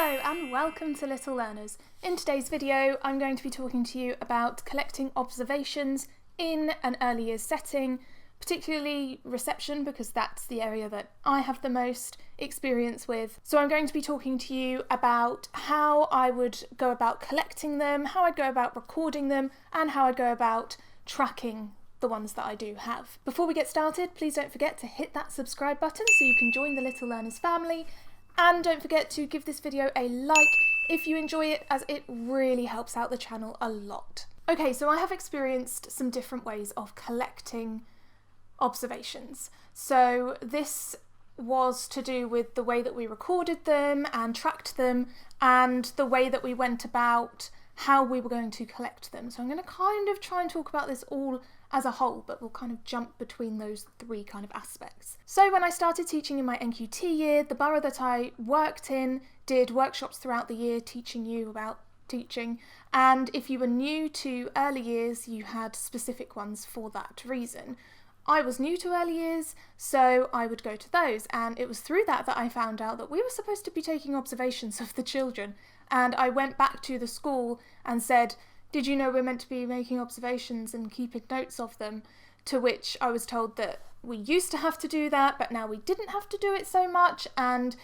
Hello and welcome to Little Learners. In today's video I'm going to be talking to you about collecting observations in an early years setting, particularly reception because that's the area that I have the most experience with. So I'm going to be talking to you about how I would go about collecting them, how I'd go about recording them, and how I'd go about tracking the ones that I do have. Before we get started, please don't forget to hit that subscribe button so you can join the Little Learners family. And don't forget to give this video a like if you enjoy it, as it really helps out the channel a lot. Okay, so I have experienced some different ways of collecting observations. So this was to do with the way that we recorded them and tracked them, and the way that we went about how we were going to collect them. So I'm going to kind of try and talk about this all as a whole, but we'll kind of jump between those three kind of aspects. So when I started teaching in my NQT year, the borough that I worked in did workshops throughout the year teaching you about teaching, and if you were new to early years, you had specific ones for that reason. I was new to early years, so I would go to those, and it was through that I found out that we were supposed to be taking observations of the children, and I went back to the school and said, "Did you know we're meant to be making observations and keeping notes of them?" To which I was told that we used to have to do that, but now we didn't have to do it so much, and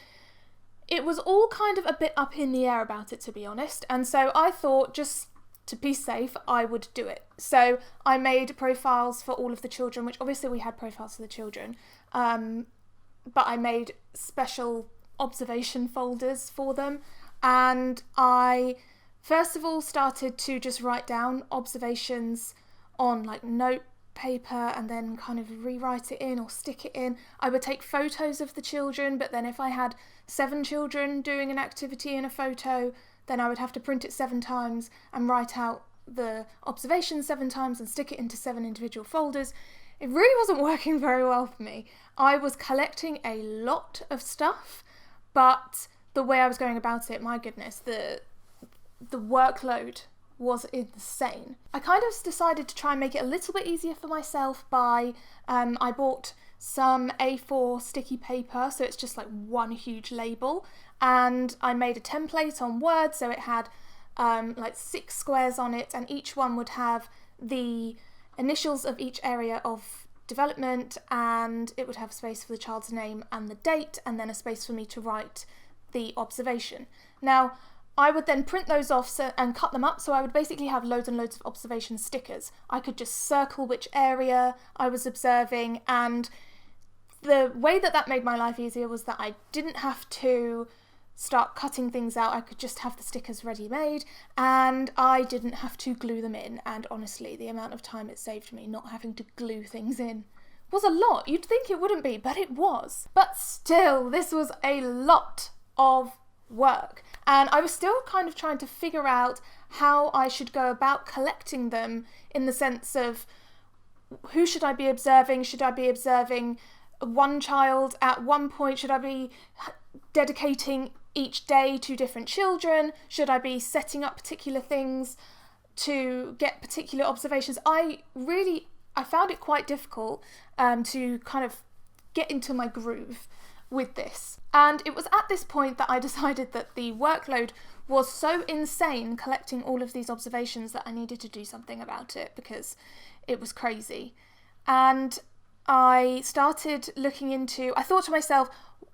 it was all kind of a bit up in the air about it, to be honest. And so I thought, just to be safe, I would do it. So I made profiles for all of the children, which obviously we had profiles for the children, but I made special observation folders for them, and I first of all started to just write down observations on like note paper and then kind of rewrite it in or stick it in. I would take photos of the children, but then if I had 7 children doing an activity in a photo, then I would have to print it 7 times and write out the observations 7 times and stick it into 7 individual folders. It really wasn't working very well for me. I was collecting a lot of stuff, but the way I was going about it, my goodness, the workload was insane. I kind of decided to try and make it a little bit easier for myself by, I bought some A4 sticky paper, so it's just like one huge label, and I made a template on Word, so it had like 6 squares on it, and each one would have the initials of each area of development, and it would have space for the child's name and the date, and then a space for me to write the observation. Now, I would then print those off and cut them up, so I would basically have loads and loads of observation stickers. I could just circle which area I was observing, and the way that made my life easier was that I didn't have to start cutting things out. I could just have the stickers ready made, and I didn't have to glue them in, and honestly the amount of time it saved me not having to glue things in was a lot. You'd think it wouldn't be, but it was. But still, this was a lot of work, and I was still kind of trying to figure out how I should go about collecting them, in the sense of who should I be observing? Should I be observing one child at one point? Should I be dedicating each day to different children? Should I be setting up particular things to get particular observations? I found it quite difficult to kind of get into my groove with this. And it was at this point that I decided that the workload was so insane collecting all of these observations that I needed to do something about it, because it was crazy. And I started looking into, I thought to myself,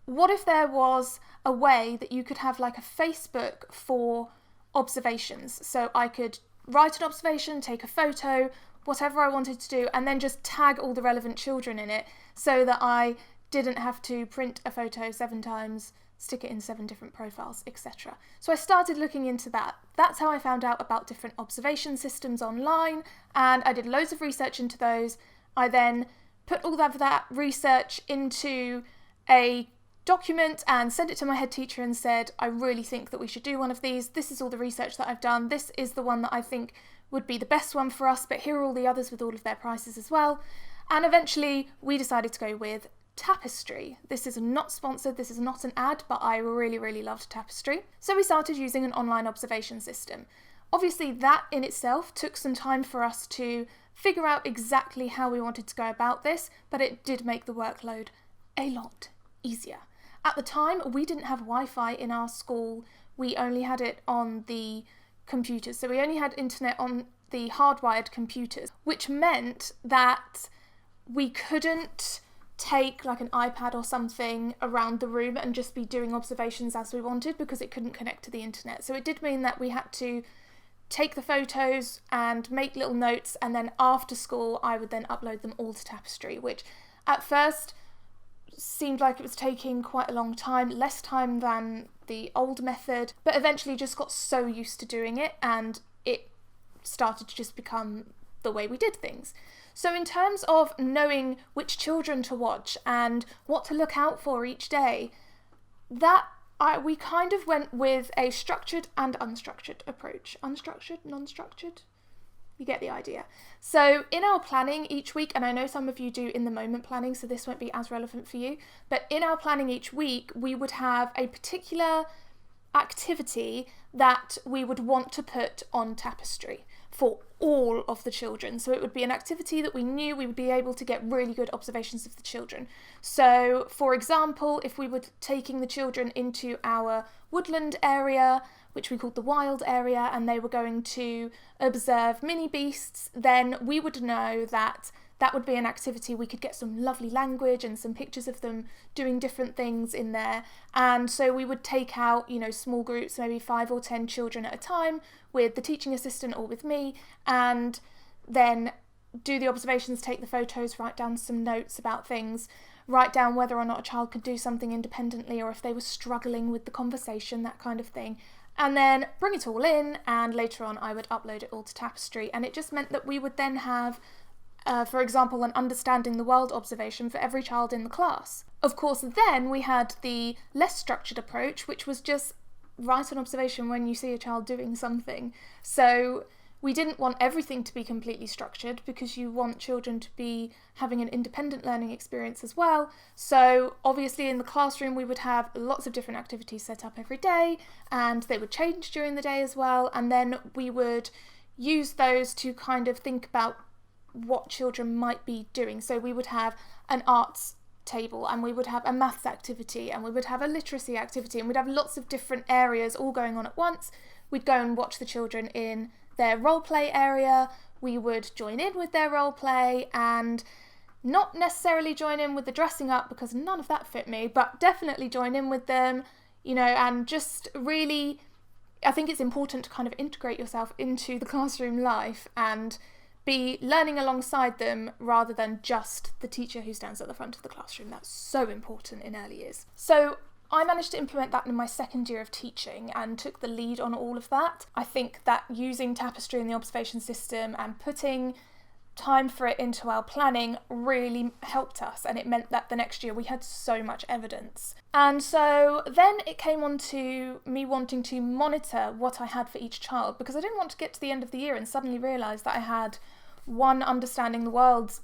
what if there was a way that you could have like a Facebook for observations? So I could write an observation, take a photo, whatever I wanted to do, and then just tag all the relevant children in it, so that I didn't have to print a photo 7 times, stick it in 7 different profiles, etc. So I started looking into that. That's how I found out about different observation systems online, and I did loads of research into those. I then put all of that research into a document and sent it to my head teacher and said, I really think that we should do one of these. This is all the research that I've done. This is the one that I think would be the best one for us, but here are all the others with all of their prices as well. And eventually we decided to go with Tapestry. This is not sponsored, this is not an ad, but I really loved Tapestry. So we started using an online observation system. Obviously that in itself took some time for us to figure out exactly how we wanted to go about this, but it did make the workload a lot easier. At the time, we didn't have Wi-Fi in our school. we only had it on the computers. So we only had internet on the hardwired computers, which meant that we couldn't take like an iPad or something around the room and just be doing observations as we wanted, because it couldn't connect to the internet. So it did mean that we had to take the photos and make little notes, and then after school I would then upload them all to Tapestry, which at first seemed like it was taking quite a long time, less time than the old method, but eventually just got so used to doing it and it started to just become the way we did things. So in terms of knowing which children to watch and what to look out for each day, we kind of went with a structured and unstructured approach. Unstructured, non-structured? You get the idea. So in our planning each week, and I know some of you do in the moment planning, so this won't be as relevant for you, but in our planning each week, we would have a particular activity that we would want to put on Tapestry for all of the children. So it would be an activity that we knew we would be able to get really good observations of the children. So for example, if we were taking the children into our woodland area, which we called the wild area, and they were going to observe mini beasts, then we would know that that would be an activity we could get some lovely language and some pictures of them doing different things in there. And so we would take out, small groups, maybe 5 or 10 children at a time with the teaching assistant or with me, and then do the observations, take the photos, write down some notes about things, write down whether or not a child could do something independently or if they were struggling with the conversation, that kind of thing. And then bring it all in, and later on I would upload it all to Tapestry. And it just meant that we would then have for example, an understanding the world observation for every child in the class. Of course, then we had the less structured approach, which was just write an observation when you see a child doing something. So we didn't want everything to be completely structured, because you want children to be having an independent learning experience as well. So obviously in the classroom we would have lots of different activities set up every day, and they would change during the day as well. And then we would use those to kind of think about what children might be doing. So we would have an arts table, and we would have a maths activity, and we would have a literacy activity, and we'd have lots of different areas all going on at once. We'd go and watch the children in their role play area. We would join in with their role play, and not necessarily join in with the dressing up, because none of that fit me, but definitely join in with them, and just really, I think it's important to kind of integrate yourself into the classroom life and be learning alongside them rather than just the teacher who stands at the front of the classroom. That's so important in early years. So I managed to implement that in my second year of teaching and took the lead on all of that. I think that using Tapestry and the observation system and putting time for it into our planning really helped us, and it meant that the next year we had so much evidence. And so then it came on to me wanting to monitor what I had for each child, because I didn't want to get to the end of the year and suddenly realise that I had one understanding the world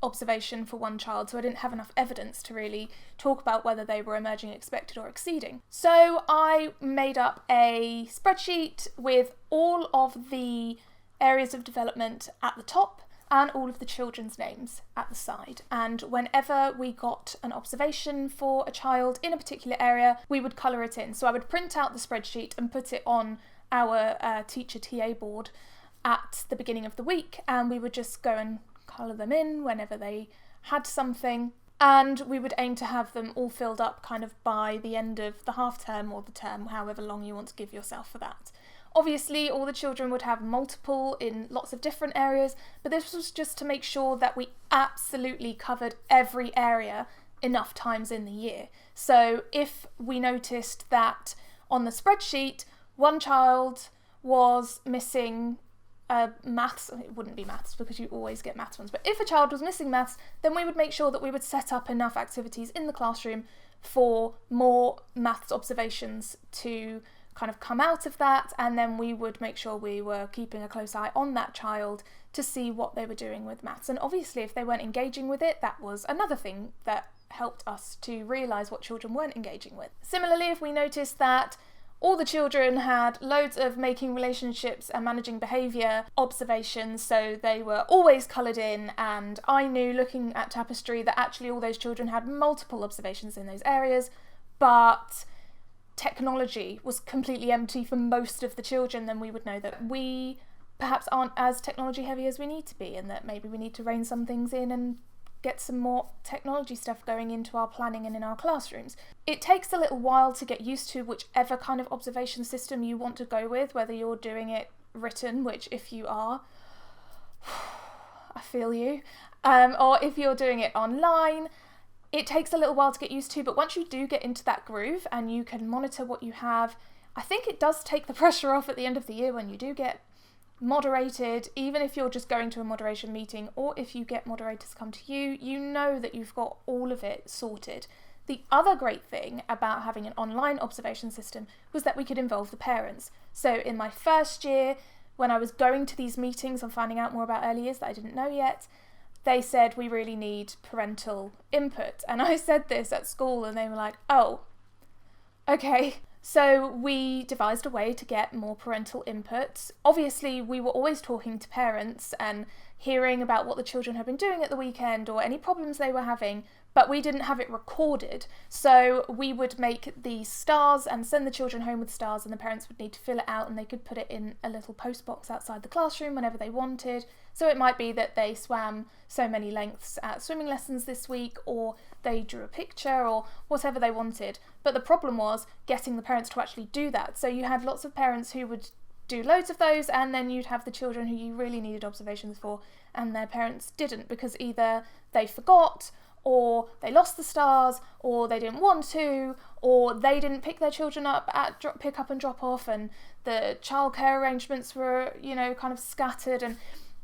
observation for one child, so I didn't have enough evidence to really talk about whether they were emerging expected or exceeding. So I made up a spreadsheet with all of the areas of development at the top and all of the children's names at the side. And whenever we got an observation for a child in a particular area, we would colour it in. So I would print out the spreadsheet and put it on our teacher TA board at the beginning of the week, and we would just go and colour them in whenever they had something. And we would aim to have them all filled up kind of by the end of the half term or the term, however long you want to give yourself for that. Obviously, all the children would have multiple in lots of different areas, but this was just to make sure that we absolutely covered every area enough times in the year. So if we noticed that on the spreadsheet, one child was missing maths, it wouldn't be maths because you always get maths ones, but if a child was missing maths, then we would make sure that we would set up enough activities in the classroom for more maths observations to kind of come out of that, and then we would make sure we were keeping a close eye on that child to see what they were doing with maths. And obviously if they weren't engaging with it, that was another thing that helped us to realise what children weren't engaging with. Similarly, if we noticed that all the children had loads of making relationships and managing behaviour observations, so they were always coloured in, and I knew looking at Tapestry that actually all those children had multiple observations in those areas, but technology was completely empty for most of the children, then we would know that we perhaps aren't as technology heavy as we need to be, and that maybe we need to rein some things in and get some more technology stuff going into our planning and in our classrooms. It takes a little while to get used to whichever kind of observation system you want to go with, whether you're doing it written, which if you are, I feel you, or if you're doing it online. It takes a little while to get used to, but once you do get into that groove and you can monitor what you have, I think it does take the pressure off at the end of the year when you do get moderated. Even if you're just going to a moderation meeting, or if you get moderators come to you, you know that you've got all of it sorted. The other great thing about having an online observation system was that we could involve the parents. So in my first year, when I was going to these meetings and finding out more about early years that I didn't know yet, they said, we really need parental input. And I said this at school and they were like, oh, okay. So we devised a way to get more parental input. Obviously, we were always talking to parents and hearing about what the children had been doing at the weekend or any problems they were having, but we didn't have it recorded. So we would make these stars and send the children home with stars, and the parents would need to fill it out, and they could put it in a little post box outside the classroom whenever they wanted. So it might be that they swam so many lengths at swimming lessons this week, or they drew a picture, or whatever they wanted. But the problem was getting the parents to actually do that. So you had lots of parents who would do loads of those, and then you'd have the children who you really needed observations for, and their parents didn't, because either they forgot, or they lost the stars, or they didn't want to, or they didn't pick their children up at pick up and drop off, and the childcare arrangements were, kind of scattered, and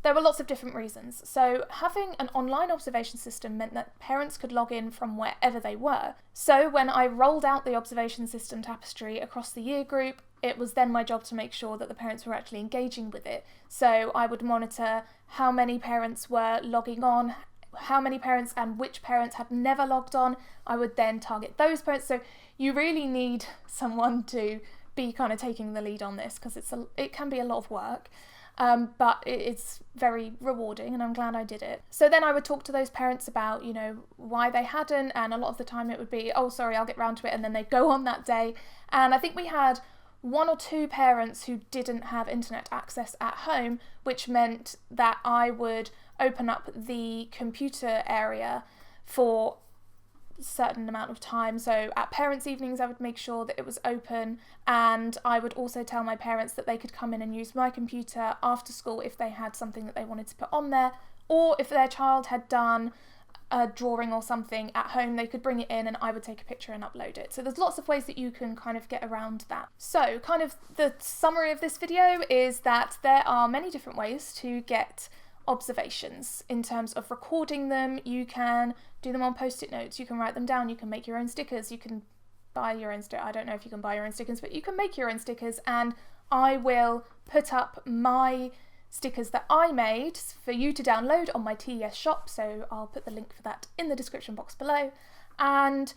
there were lots of different reasons. So having an online observation system meant that parents could log in from wherever they were. So when I rolled out the observation system tapestry across the year group, it was then my job to make sure that the parents were actually engaging with it. So I would monitor how many parents were logging on, how many parents and which parents had never logged on. I would then target those parents. So you really need someone to be kind of taking the lead on this, because it can be a lot of work. But it's very rewarding, and I'm glad I did it. So then I would talk to those parents about, why they hadn't, and a lot of the time it would be, oh, sorry, I'll get round to it, and then they'd go on that day. And I think we had 1 or 2 parents who didn't have internet access at home, which meant that I would open up the computer area for certain amount of time. So at parents' evenings I would make sure that it was open, and I would also tell my parents that they could come in and use my computer after school if they had something that they wanted to put on there, or if their child had done a drawing or something at home, they could bring it in and I would take a picture and upload it. So there's lots of ways that you can kind of get around that. So kind of the summary of this video is that there are many different ways to get observations in terms of recording them. You can do them on post-it notes, you can write them down, you can make your own stickers, you can buy your own stickers. I don't know if you can buy your own stickers, but you can make your own stickers, and I will put up my stickers that I made for you to download on my TES Shop, so I'll put the link for that in the description box below. And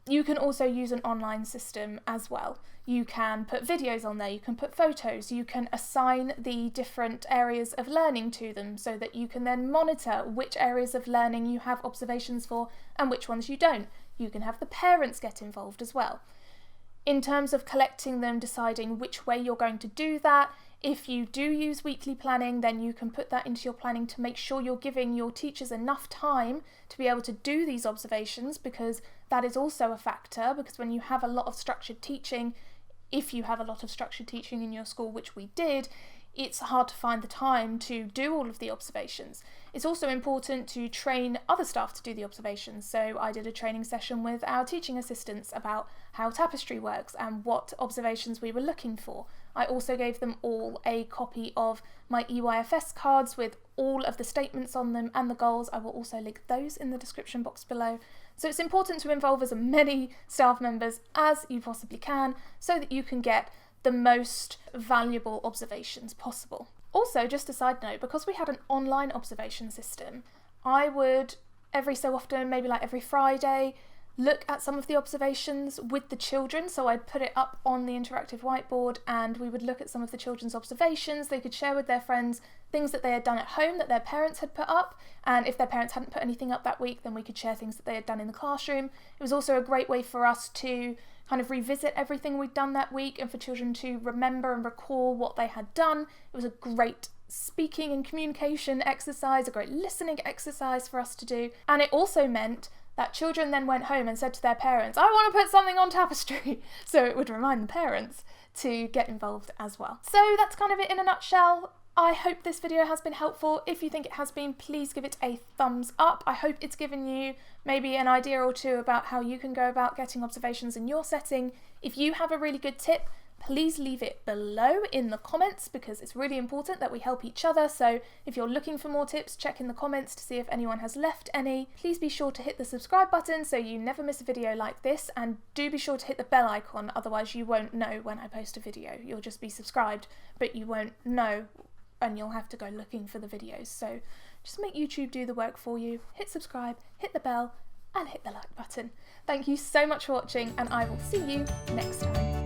you can also use an online system as well. You can put videos on there, you can put photos, you can assign the different areas of learning to them so that you can then monitor which areas of learning you have observations for and which ones you don't. You can have the parents get involved as well. In terms of collecting them, deciding which way you're going to do that, if you do use weekly planning, then you can put that into your planning to make sure you're giving your teachers enough time to be able to do these observations, because that is also a factor, because when you have a lot of structured teaching, if you have a lot of structured teaching in your school, which we did, it's hard to find the time to do all of the observations. It's also important to train other staff to do the observations. So I did a training session with our teaching assistants about how tapestry works and what observations we were looking for. I also gave them all a copy of my EYFS cards with all of the statements on them and the goals. I will also link those in the description box below. So it's important to involve as many staff members as you possibly can so that you can get the most valuable observations possible. Also, just a side note, because we had an online observation system, I would every so often, maybe like every Friday, look at some of the observations with the children. So I'd put it up on the interactive whiteboard and we would look at some of the children's observations. They could share with their friends things that they had done at home that their parents had put up, and if their parents hadn't put anything up that week, then we could share things that they had done in the classroom. It was also a great way for us to kind of revisit everything we'd done that week and for children to remember and recall what they had done. It was a great speaking and communication exercise, a great listening exercise for us to do, and it also meant that children then went home and said to their parents, I want to put something on tapestry. So it would remind the parents to get involved as well. So that's kind of it in a nutshell. I hope this video has been helpful. If you think it has been, please give it a thumbs up. I hope it's given you maybe an idea or two about how you can go about getting observations in your setting. If you have a really good tip, please leave it below in the comments, because it's really important that we help each other. So if you're looking for more tips, check in the comments to see if anyone has left any. Please be sure to hit the subscribe button so you never miss a video like this, and do be sure to hit the bell icon, otherwise you won't know when I post a video. You'll just be subscribed, but you won't know, and you'll have to go looking for the videos. So just make YouTube do the work for you. Hit subscribe, hit the bell, and hit the like button. Thank you so much for watching, and I will see you next time.